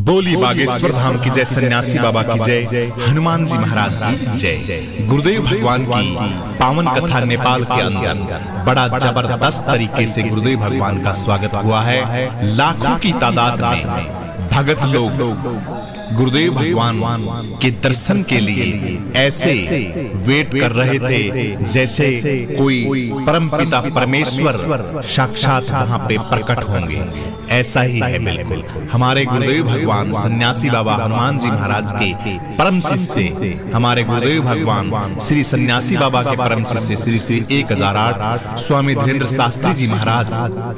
बोली बागेश्वर धाम की जय, सन्यासी बाबा की जय, हनुमान जी महाराज की जय। गुरुदेव भगवान की पावन कथा नेपाल के अंदर बड़ा जबरदस्त तरीके से गुरुदेव भगवान का स्वागत हुआ है। लाखों की तादाद में भगत लोग गुरुदेव भगवान के दर्शन के लिए ऐसे वेट कर रहे थे जैसे कोई परमपिता परमेश्वर साक्षात वहां पे प्रकट होंगे। ऐसा ही है बिल्कुल। हमारे गुरुदेव भगवान सन्यासी बाबा हनुमान जी महाराज के परम शिष्य, हमारे गुरुदेव भगवान श्री सन्यासी बाबा के परम शिष्य श्री श्री 1008 स्वामी धीरेन्द्र शास्त्री जी महाराज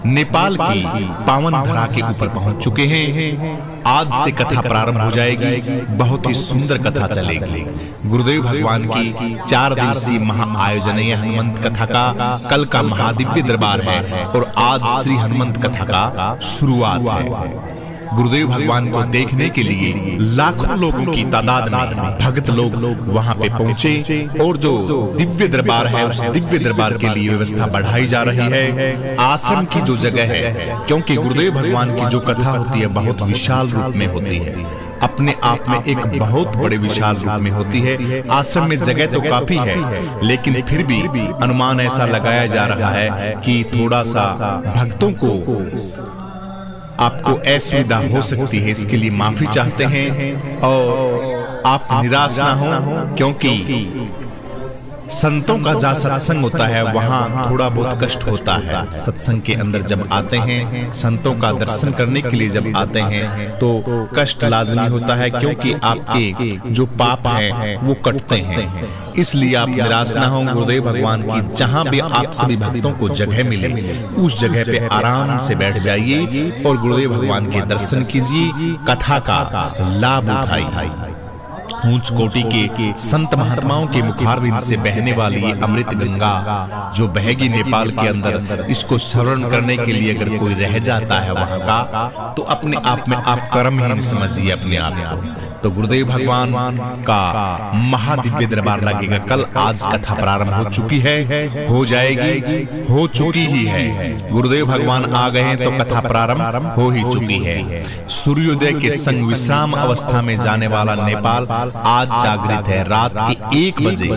नेपाल की पावन धरा के ऊपर पहुंच चुके हैं। आज से कथा प्रारंभ हो जाएगी। बहुत ही सुंदर कथा चलेगी। गुरुदेव भगवान की 4 दिवसीय महा आयोजन है हनुमंत कथा का। कल का महादिव्य दरबार है और आज श्री हनुमंत कथा का शुरुआत है। गुरुदेव भगवान को देखने के लिए लाखों लोगों की तादाद में भक्त लोग वहां पे पहुंचे और जो दिव्य दरबार है उस दिव्य दरबार के लिए व्यवस्था बढ़ाई जा रही है। आश्रम की जो जगह है, क्योंकि गुरुदेव भगवान की जो कथा होती है बहुत विशाल रूप में होती है, अपने आप में एक बहुत बड़े विशाल रूप में होती है। आश्रम में जगह तो काफी है, लेकिन फिर भी अनुमान ऐसा लगाया जा रहा है कि थोड़ा सा भक्तों को आपको असुविधा हो सकती है। इसके लिए माफी चाहते हैं और आप निराश ना हो, क्योंकि संतों का जहाँ सत्संग होता है वहां थोड़ा बहुत कष्ट होता है। सत्संग के अंदर जब आते हैं, संतों का दर्शन करने के लिए जब आते हैं तो कष्ट लाजमी होता है, क्योंकि आपके जो पाप हैं वो कटते हैं। इसलिए आप निराश ना हो। गुरुदेव भगवान की जहां भी आप सभी भक्तों को जगह मिले उस जगह पे आराम से बैठ जाइए और गुरुदेव भगवान के दर्शन कीजिए, कथा का लाभ उठाइए। ऊंच कोटि के संत महात्माओं के मुखारविंद से बहने वाली ये अमृत गंगा जो बहेगी नेपाल के अंदर, इसको श्रवण करने के लिए अगर कोई रह जाता है वहां का, तो अपने आप में आप कर्महीन समझिए अपने आप को। तो गुरुदेव भगवान का महादिव्य दरबार लगेगा। कल आज कथा प्रारंभ हो चुकी है, हो जाएगी, हो चुकी ही है। गुरुदेव भगवान आ गए हैं तो कथा प्रारंभ हो ही चुकी है। सूर्योदय के संग विश्राम अवस्था में जाने वाला नेपाल आज जागृत है। रात के 1 बजे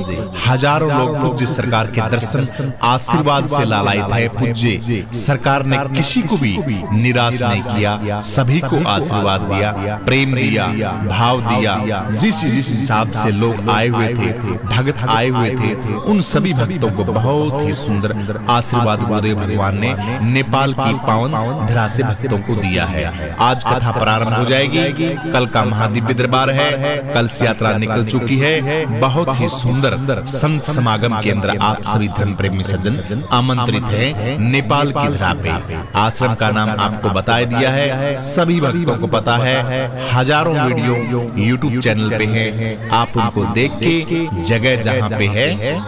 हजारों लोग पूज्य सरकार के दर्शन आशीर्वाद से लालायित है। पूज्य सरकार ने किसी को भी निराश नहीं किया, सभी को आशीर्वाद दिया, प्रेम दिया, भाव दिया। जिस हिसाब से लोग आए हुए थे, भक्त आए हुए थे, उन सभी भक्तों को बहुत ही सुंदर आशीर्वाद गुरुदेव भगवान ने नेपाल की पावन धरा से भक्तों को दिया है। आज कथा प्रारंभ हो जाएगी। कल का महादिव्य दरबार है, कल यात्रा निकल चुकी है। बहुत ही सुंदर संत समागम के अंदर आप सभी धर्म प्रेमी सज्जन आमंत्रित हैं। नेपाल की धरा पे आश्रम का नाम आपको बता दिया है, सभी भक्तों को पता है। हजारों वीडियो YouTube चैनल पे हैं, आप उनको देख के जगह जहां पे है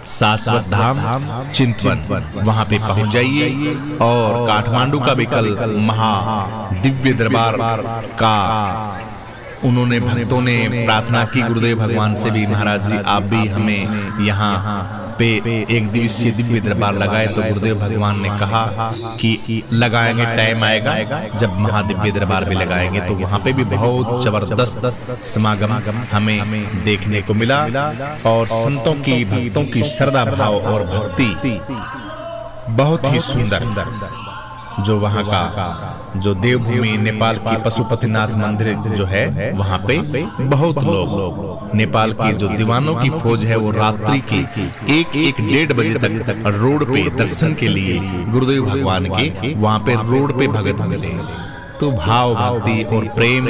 शाश्वत धाम चिंतवन वहां पे पहुंच जाइए। और काठमांडू का भी कल महा दिव्य दरबार का उन्होंने भक्तों ने प्रार्थना की गुरुदेव भगवान से भी, महाराज जी आप भी हमें यहाँ पे 1 दिवसीय दिव्य दरबार लगाए। तो गुरुदेव भगवान ने कहा कि लगाएंगे, टाइम आएगा जब महादिव्य दरबार भी लगाएंगे। तो वहां पे भी बहुत जबरदस्त समागम हमें देखने को मिला और संतों की भक्तों की श्रद्धा भाव और भक्ति बहुत ही सुंदर। जो वहां का जो देवभूमि नेपाल की पशुपतिनाथ मंदिर जो है वहां पे बहुत लोग, नेपाल की जो दीवानों की फौज है वो रात्रि के 1-1 बजे तक रोड पे दर्शन के लिए गुरुदेव भगवान के वहां पे रोड पे भगत मिले। तो भाव भक्ति और प्रेम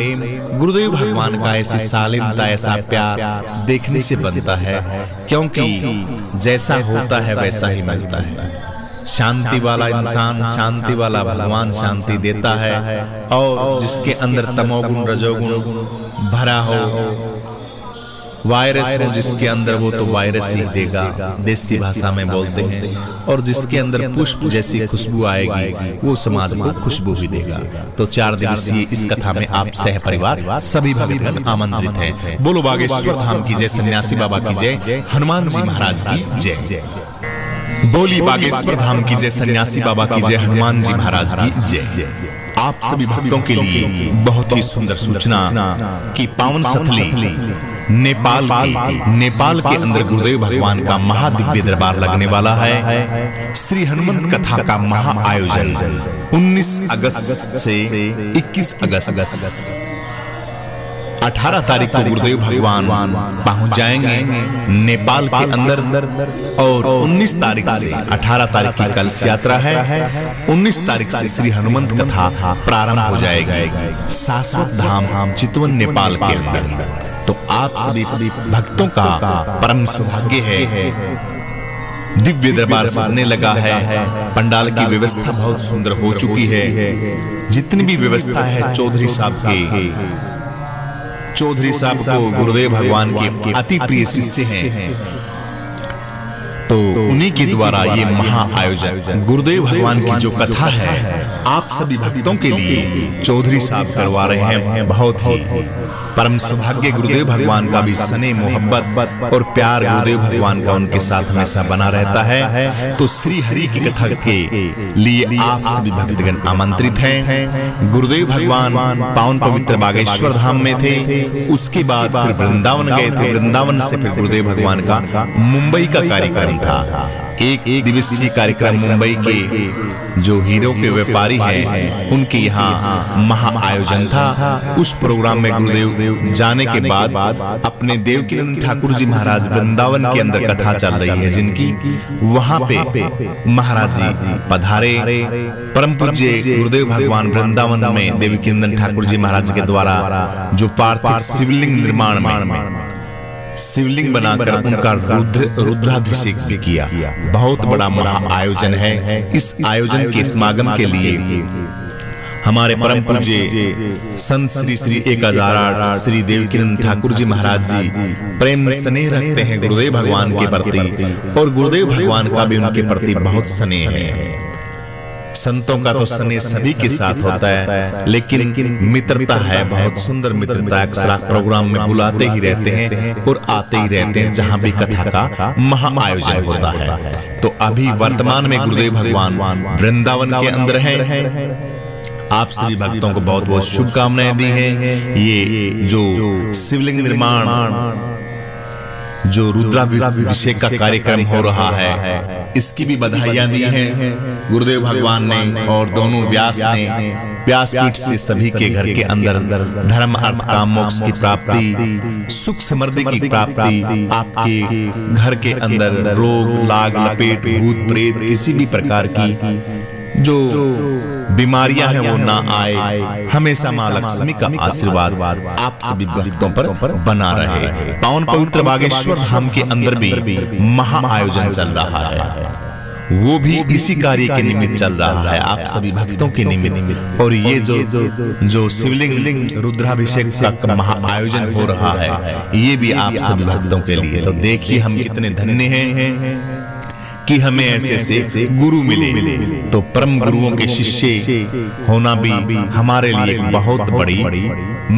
गुरुदेव भगवान का ऐसी शालीनता, ऐसा प्यार देखने से बनता है, क्योंकि जैसा होता है वैसा ही मिलता है। शांति वाला इंसान, शांति वाला भगवान शांति देता है, और जिसके अंदर तमोगुण रजोगुण भरा हो, वायरस हो जिसके अंदर, वो तो वायरस ही देगा, देसी भाषा में बोलते हैं। और जिसके अंदर पुष्प जैसी खुशबू आएगी वो समाज को खुशबू ही देगा। तो 4 दिवसीय इस कथा में आप सह परिवार सभी भक्तगण आमंत्रित हैं। बोलो बागेश्वर धाम की जय, सन्यासी बाबा की जय, हनुमान जी महाराज की जय। बोली बागेश्वर धाम की जय, सन्यासी बाबा की जय, हनुमान जी महाराज की जय। आप सभी भक्तों के लिए बहुत ही सुंदर सूचना कि पावन सथली नेपाल के अंदर गुरुदेव भगवान का महादिव्य दरबार लगने वाला है। श्री हनुमंत कथा का महा आयोजन 19 अगस्त से 21 अगस्त 18 तारीख को गुरुदेव भगवान पहुंच जाएंगे नेपाल के अंदर, और 19 तारीख से 18 तारीख की कलश यात्रा है। 19 तारीख से श्री हनुमंत कथा प्रारंभ हो जाएगी शाश्वत धाम चितवन नेपाल के अंदर। तो आप सभी भक्तों का परम सौभाग्य है। दिव्य दरबार सजने लगा है, पंडाल की व्यवस्था बहुत सुंदर हो चुकी है। जितनी भी व्यवस्था है चौधरी साहब को गुरुदेव भगवान के अति प्रिय शिष्य हैं, तो उन्हीं के द्वारा ये महा आयोजन गुरुदेव भगवान की जो कथा है आप सभी भक्तों के लिए चौधरी साहब करवा रहे हैं। बहुत ही परम सौभाग्य गुरुदेव भगवान का भी स्नेह मोहब्बत और प्यार गुरुदेव भगवान का उनके साथ हमेशा बना रहता है। तो श्री हरि की कथा के लिए आप सभी भक्तगण आमंत्रित हैं। गुरुदेव भगवान पावन पवित्र बागेश्वर धाम में थे, उसके बाद फिर वृंदावन गए थे। वृंदावन से फिर गुरुदेव भगवान का मुंबई का कार्यक्रम था। एक दिवसीय कार्यक्रम मुंबई के जो हीरो के व्यापारी हैं उनके यहाँ महा आयोजन था। उस प्रोग्राम में गुरुदेव जाने के बाद अपने देवकीनंद ठाकुर जी महाराज वृंदावन के अंदर कथा चल रही है जिनकी, वहां पे महाराज जी पधारे। परम पूज्य गुरुदेव भगवान वृंदावन में देवकीनंद ठाकुर जी महाराज के द्वारा जो पार्थिव शिवलिंग निर्माण में शिवलिंग बनाकर उनका रुद्राभिषेक भी किया। बहुत बड़ा महा आयोजन है। इस आयोजन के समागम के लिए हमारे परम पूज्य संत श्री श्री 1008 श्री देवकीनंद ठाकुर जी महाराज जी प्रेम स्नेह रखते हैं गुरुदेव भगवान के प्रति, और गुरुदेव भगवान का भी उनके प्रति बहुत स्नेह है। संतों का तो स्नेह सभी के साथ होता है, लेकिन मित्रता है, बहुत सुंदर मित्रता। अक्सर प्रोग्राम में बुलाते ही रहते हैं और आते ही रहते हैं जहां भी कथा का महा आयोजन होता है। तो अभी वर्तमान में गुरुदेव भगवान वृंदावन के अंदर हैं। आप सभी भक्तों को बहुत बहुत शुभकामनाएं दी हैं। ये जो शिवलिंग निर्माण जो रुद्राभिषेक का कार्यक्रम हो रहा है, इसकी भी बधाइयां दी हैं गुरुदेव भगवान ने, और दोनों व्यास ने व्यासपीठ से सभी के घर के अंदर धर्म अर्थ काम मोक्ष की प्राप्ति, सुख समृद्धि की प्राप्ति, आपके घर के अंदर रोग लाग लपेट भूत प्रेत किसी भी प्रकार की जो बीमारियां हैं वो ना आए। हमेशा मां लक्ष्मी का आशीर्वाद आप सभी भक्तों पर बना रहे। पावन पवित्र बागेश्वर धाम के अंदर भी महा आयोजन चल रहा है, वो भी इसी कार्य के निमित्त चल रहा है, आप सभी भक्तों के निमित्त। और ये जो शिवलिंग रुद्राभिषेक का महा आयोजन हो रहा है, ये भी आप सभी भक्तों के लिए। तो देखिए हम कितने धन्य हैं कि हमें ऐसे ऐसे गुरु मिले। तो परम गुरुओं के शिष्य होना भी हमारे लिए एक बहुत बड़ी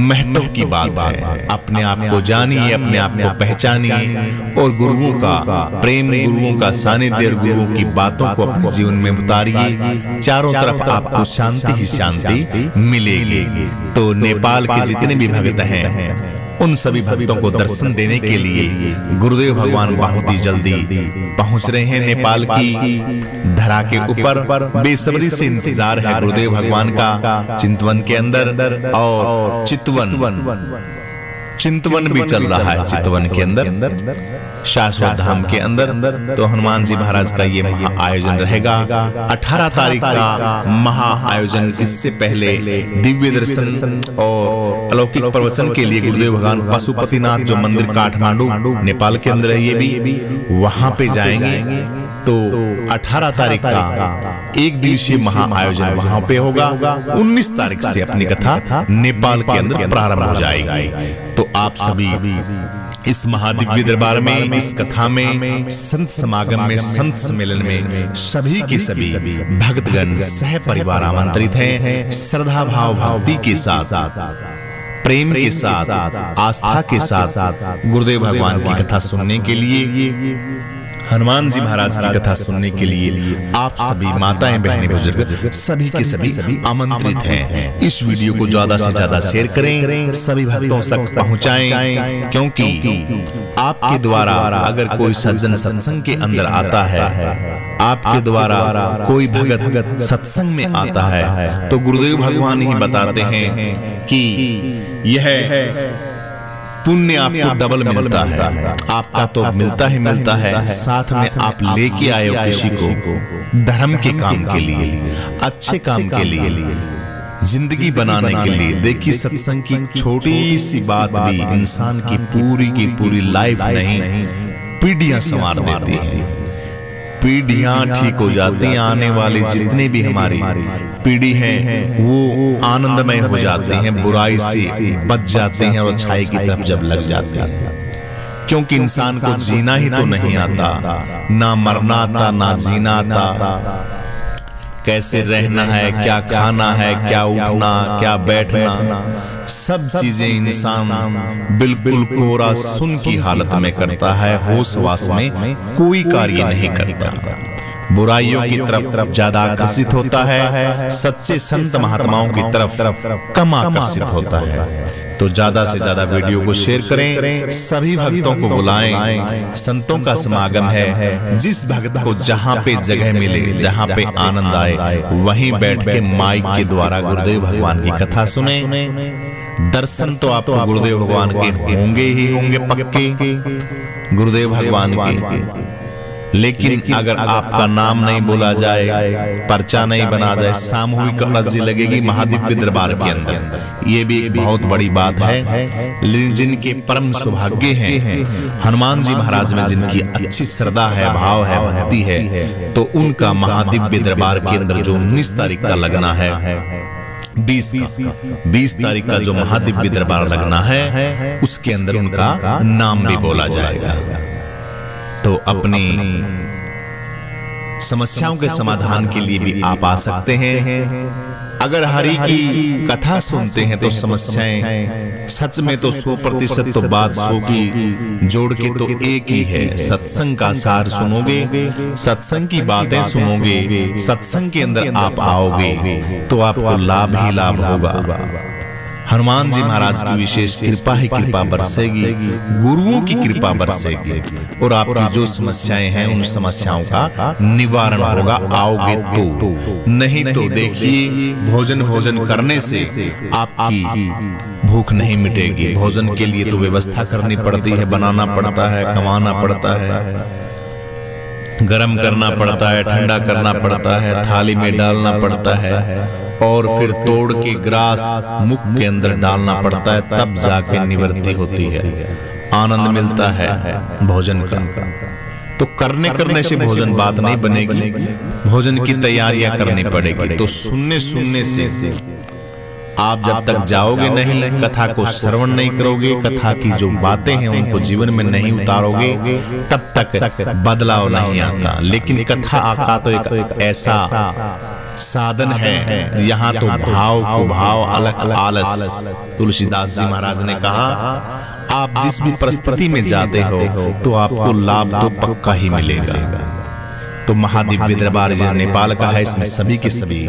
महत्व की बात है। अपने आप को जानिए, अपने आप को पहचानिए, और गुरुओं का प्रेम, गुरुओं का सानिध्य और गुरुओं की बातों को अपने जीवन में उतारिए। चारों तरफ आपको शांति ही शांति मिलेगी। तो नेपाल के जितने भी भक्त हैं उन सभी भक्तों को दर्शन देने के लिए गुरुदेव भगवान बहुत ही जल्दी पहुंच रहे हैं। नेपाल की धरा के ऊपर बेसब्री से इंतजार है गुरुदेव भगवान का चितवन के अंदर, और चिंतवन भी चल रहा है चितवन के अंदर शाश्वत धाम के अंदर। तो हनुमान जी महाराज का ये महा आयोजन रहेगा 18 तारीख का महा आयोजन। इससे पहले दिव्य दर्शन और अलौकिक प्रवचन के लिए गुरुदेव भगवान पशुपतिनाथ जो मंदिर काठमांडू नेपाल के अंदर है, ये भी वहां पे जाएंगे। तो 18 तारीख का एक दिवसीय महा आयोजन वहां पे होगा। 19 तारीख से अपनी कथा नेपाल के अंदर प्रारंभ हो जाएगी। तो आप सभी इस महादिव्य दरबार में, इस कथा में, संत समागम में, संत सम्मेलन में सभी के सभी भक्तगण सह परिवार आमंत्रित हैं। श्रद्धा भाव भक्ति के साथ, प्रेम के साथ, आस्था के साथ गुरुदेव भगवान की कथा सुनने के लिए हनुमान जी महाराज की कथा सुनने के लिए आप सभी माताएं, बहनें, बुजुर्ग सभी के सभी आमंत्रित हैं। इस वीडियो को ज्यादा से ज्यादा शेयर करें, सभी भक्तों तक पहुंचाएं, क्योंकि आपके द्वारा अगर कोई सज्जन सत्संग के अंदर आता है, आपके द्वारा कोई भगत सत्संग में आता है, तो गुरुदेव भगवान ही बताते हैं कि यह पुण्य आपको डबल मिलता है। आपका तो मिलता है, साथ में आप लेके आए हो किसी को धर्म के काम के लिए, अच्छे काम के लिए, जिंदगी बनाने के लिए। देखिए, सत्संग की छोटी सी बात भी इंसान की पूरी लाइफ नहीं, पीढ़ियां संवार देती है। पीढ़ियां ठीक हो जाती हैं, आने वाली जितनी भी हमारी पीढ़ी है वो आनंदमय हो जाते हैं, बुराई से बच जाते हैं और अच्छाई की तरफ जब लग जाते हैं। क्योंकि इंसान को जीना ही तो नहीं आता, ना मरना आता, ना जीना आता। कैसे रहना है, क्या खाना है, क्या उठना, क्या बैठना, सब चीजें इंसान बिल्कुल कोरा सुन की हालत में करता है, होश वास में कोई कार्य नहीं करता, बुराइयों की तरफ ज्यादा आकर्षित होता है, सच्चे संत महात्माओं की तरफ कम आकर्षित होता है। तो ज्यादा से ज्यादा वीडियो को शेयर करें, सभी भक्तों को बुलाएं। संतों का समागम है, जिस भक्त को जहां पे जगह मिले, जहां पे आनंद आए, वहीं बैठ के माइक के द्वारा गुरुदेव भगवान की कथा सुने। दर्शन तो आपको गुरुदेव भगवान के होंगे ही होंगे पक्के, गुरुदेव भगवान के। लेकिन अगर आपका नाम नहीं बोला जाए, पर्चा नहीं बना जाए, सामूहिक अर्जी लगेगी महादिव्य दरबार के अंदर। ये भी एक बहुत बड़ी बात है। जिनके परम सौभाग्य हैं, हनुमान जी महाराज में जिनकी अच्छी श्रद्धा है, भाव है, भक्ति है, तो उनका महादिव्य दरबार के अंदर जो 19 तारीख का लगना है, 20 तारीख का जो महादिव्य दरबार लगना है, उसके अंदर उनका नाम भी बोला जाएगा। तो अपनी समस्याओं के समाधान के लिए भी आप आ सकते हैं। अगर हरि की कथा सुनते हैं तो समस्याएं सच में तो 100% तो बात 100 की जोड़ के तो एक ही है। सत्संग का सार सुनोगे, सत्संग की बातें सुनोगे, सत्संग के अंदर आप आओगे तो आपको लाभ ही लाभ होगा। हनुमान जी महाराज की विशेष कृपा ही कृपा बरसेगी, गुरुओं की कृपा बरसेगी, और आपकी जो समस्याएं हैं उन समस्याओं का निवारण होगा, आओगे तो। नहीं तो देखिए, भोजन करने से आपकी भूख नहीं मिटेगी। भोजन के लिए तो व्यवस्था करनी पड़ती है, बनाना पड़ता है, कमाना पड़ता है, गरम करना पड़ता है, ठंडा करना पड़ता है, थाली में डालना पड़ता है, और फिर तोड़ के ग्रास मुख के अंदर डालना पड़ता है, तब जाके निवृत्ति होती है, आनंद मिलता है भोजन का। तो करने से भोजन बात नहीं बनेगी, भोजन की तैयारियां करनी पड़ेगी। तो सुनने से आप जब तक जाओगे नहीं, कथा को श्रवण नहीं करोगे, कथा की जो बातें हैं उनको जीवन में नहीं उतारोगे, तब तक बदलाव नहीं आता। लेकिन कथा का तो एक ऐसा साधन है, यहाँ तो भाव को भाव, अलग आलस। तुलसीदास जी महाराज ने कहा, आप जिस भी परिस्थिति में जाते हो तो आपको लाभ तो पक्का ही मिलेगा। तो महादिव्य दरबार जो नेपाल का है, इसमें सभी के सभी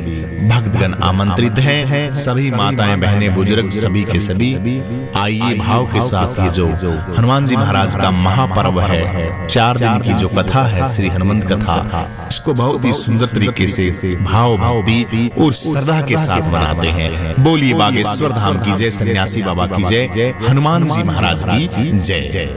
भक्तगण आमंत्रित हैं। सभी माताएं, बहनें, बुजुर्ग सभी के सभी आइए भाव के साथ। ये जो हनुमान जी महाराज का महापर्व है, 4 दिन की जो कथा है, श्री हनुमंत कथा, इसको बहुत ही सुंदर तरीके से भाव, भक्ति और श्रद्धा के साथ मनाते हैं। बोलिए बागेश्वर धाम की जय, सन्यासी बाबा की जय, हनुमान जी महाराज की जय।